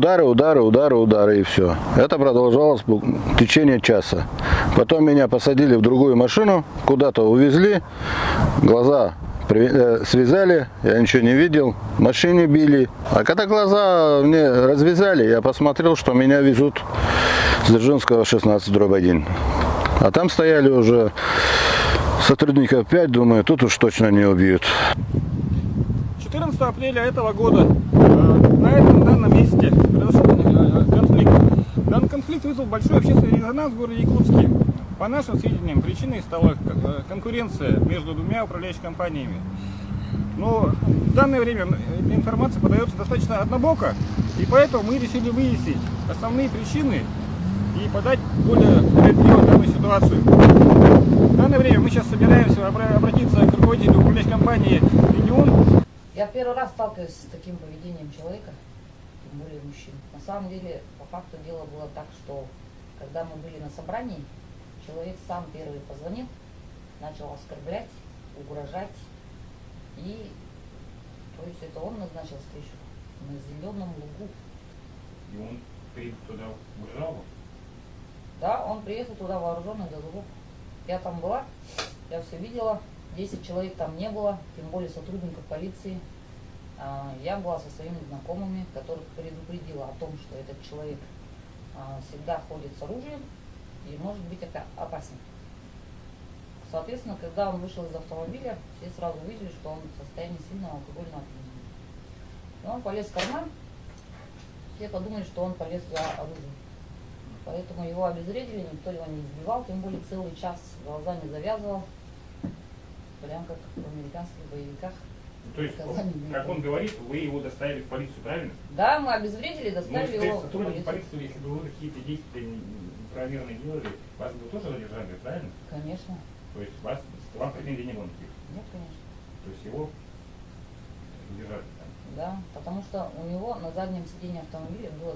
удары, удары, удары, удары и все. Это продолжалось в течение часа. Потом меня посадили в другую машину, куда-то увезли, глаза связали, я ничего не видел, в машине били. А когда глаза мне развязали, я посмотрел, что меня везут с Дзержинского 16/1. А там стояли уже сотрудников 5, думаю, тут уж точно не убьют. 14 апреля этого года на этом данном месте произошел конфликт. Данный конфликт вызвал большой общественный резонанс в городе Якутске. По нашим сведениям, причиной стала конкуренция между двумя управляющими компаниями. Но в данное время эта информация подается достаточно однобоко, и поэтому мы решили выяснить основные причины и подать более справедливо данную ситуацию. В данное время мы сейчас собираемся обратиться к руководителю управляющей компании «Регион». Я первый раз сталкиваюсь с таким поведением человека, тем более мужчин. На самом деле, по факту дела было так, что когда мы были на собрании, человек сам первый позвонил, начал оскорблять, угрожать, и то есть это он назначил встречу на Зеленом лугу. И он приехал туда угрожал? Да, он приехал туда вооруженный до зубов. Я там была, я все видела, 10 человек там не было, тем более сотрудников полиции. Я была со своими знакомыми, которых предупредила о том, что этот человек всегда ходит с оружием и может быть опасен. Соответственно, когда он вышел из автомобиля, все сразу увидели, что он в состоянии сильного алкогольного опьянения. И он полез в карман, все подумали, что он полез за оружием. Поэтому его обезвредили, никто его не избивал, тем более целый час глаза не завязывал, прям как в американских боевиках. То есть, как он говорит, вы его доставили в полицию, правильно? Да, мы обезвредили, доставили его в сотрудники полицию. полиции, если бы вы какие-то действия неправомерные делали, вас бы тоже задержали, правильно? Конечно. То есть вам претензий не было никаких? Нет, конечно. То есть его задержали там? Да, потому что у него на заднем сиденье автомобиля было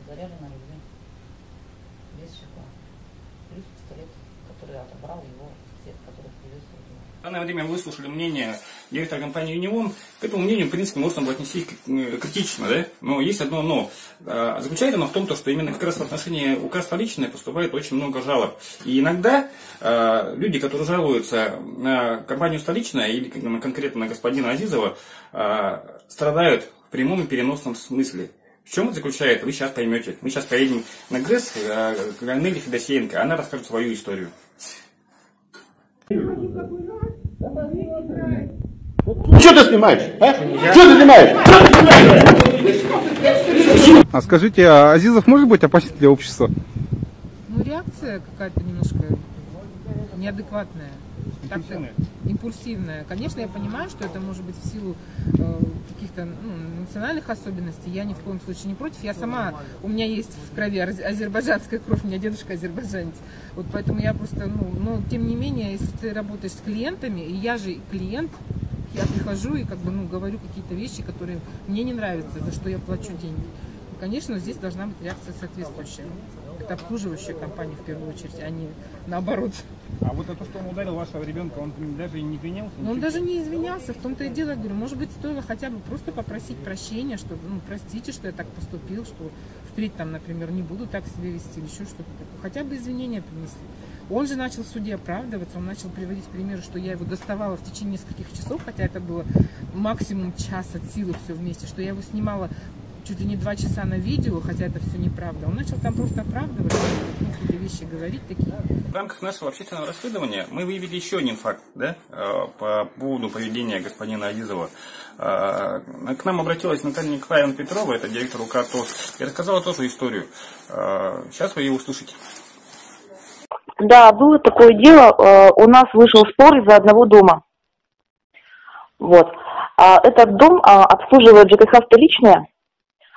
заряжено оружие. Без чехла. Плюс пистолет, который отобрал его сосед, который привез его. В данное время вы выслушали мнение директора компании «Юнион». К этому мнению, в принципе, можно было отнестись критично, да? Но есть одно «но». Заключается оно в том, что именно как раз в отношении УК «Столичная» поступает очень много жалоб. И иногда люди, которые жалуются на компанию «Столичная» или конкретно на господина Азизова, страдают в прямом и переносном смысле. В чем это заключается, вы сейчас поймете. Мы сейчас поедем на ГРЭС к Нелли Федосеенко. Она расскажет свою историю. Что ты снимаешь? А? Что ты снимаешь? А скажите, а Азизов может быть опасен для общества? Ну, реакция какая-то немножко неадекватная. Импульсивная. Конечно, я понимаю, что это может быть в силу каких-то национальных особенностей. Я ни в коем случае не против. Я сама, у меня есть в крови азербайджанская кровь, у меня дедушка азербайджанец. Вот поэтому я просто, но тем не менее, если ты работаешь с клиентами, и я же клиент, я прихожу и говорю какие-то вещи, которые мне не нравятся, за что я плачу деньги. И, конечно, здесь должна быть реакция соответствующая. Это обслуживающая компания в первую очередь, а не наоборот. А вот это, что он ударил вашего ребенка, он даже не извинялся? Он даже не извинялся, в том-то и дело, я говорю, может быть, стоило хотя бы просто попросить прощения, что, простите, что я так поступил, что впредь там, например, не буду так себя вести или еще что-то такое. Хотя бы извинения принесли. Он же начал в суде оправдываться, он начал приводить примеры, что я его доставала в течение нескольких часов, хотя это было максимум час от силы все вместе, что я его снимала чуть ли не 2 часа на видео, хотя это все неправда. Он начал там просто оправдывать, какие-то вещи говорить такие. В рамках нашего общественного расследования мы выявили еще один факт, да, по поводу поведения господина Азизова. К нам обратилась Наталья Николаевна Петрова, это директор УК ТОС, и рассказала тоже историю. Сейчас вы ее услышите. Да, было такое дело. У нас вышел спор из-за одного дома. Вот. Этот дом обслуживает ЖКХ «Столичная».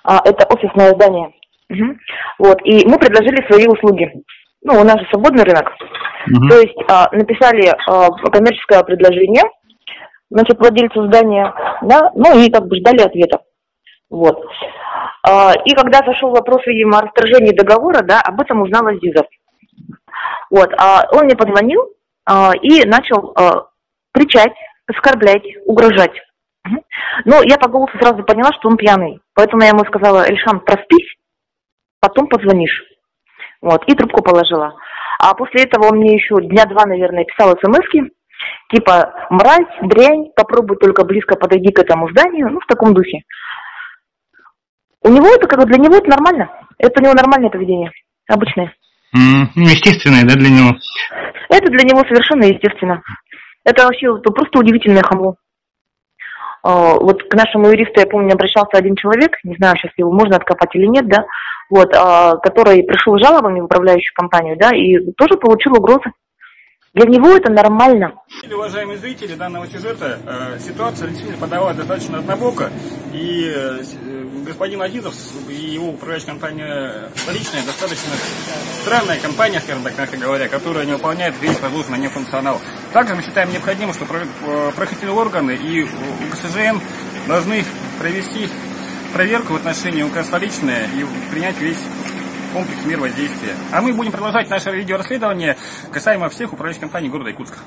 Это офисное здание. Угу. Вот. И мы предложили свои услуги. У нас же свободный рынок. Угу. То есть написали коммерческое предложение, значит, владельцу здания, да, и ждали ответа. Вот. И когда зашел вопрос, видимо, о расторжении договора, да, об этом узнал Азизов. Вот. Он мне позвонил и начал кричать, оскорблять, угрожать. Но я по голосу сразу поняла, что он пьяный. Поэтому я ему сказала: Эльшан, проспись, потом позвонишь. Вот, и трубку положила. А после этого он мне еще дня 2, наверное, писал смс-ки, типа, мразь, дрянь, попробуй только близко подойди к этому зданию, ну, в таком духе. У него это, как бы, для него это нормально. Это у него нормальное поведение, обычное. Естественное, да, для него? Это для него совершенно естественно. Это вообще просто удивительное хамло. Вот к нашему юристу, я помню, обращался один человек, не знаю, сейчас его можно откопать или нет, да, вот, который пришел с жалобами в управляющую компанию, да, и тоже получил угрозы. Для него это нормально. Уважаемые зрители данного сюжета, ситуация действительно подавалась достаточно однобоко, и господин Азизов и его управляющая компания столичная достаточно странная компания, скажем так, мягко говоря, которая не выполняет весь возложенный на нее функционал. Также мы считаем необходимым, что правоохранительные органы и УКСЖМ должны провести проверку в отношении УК «Столичная» и принять весь комплекс мер воздействия. А мы будем продолжать наше видеорасследование касаемо всех управляющих компаний города Якутска.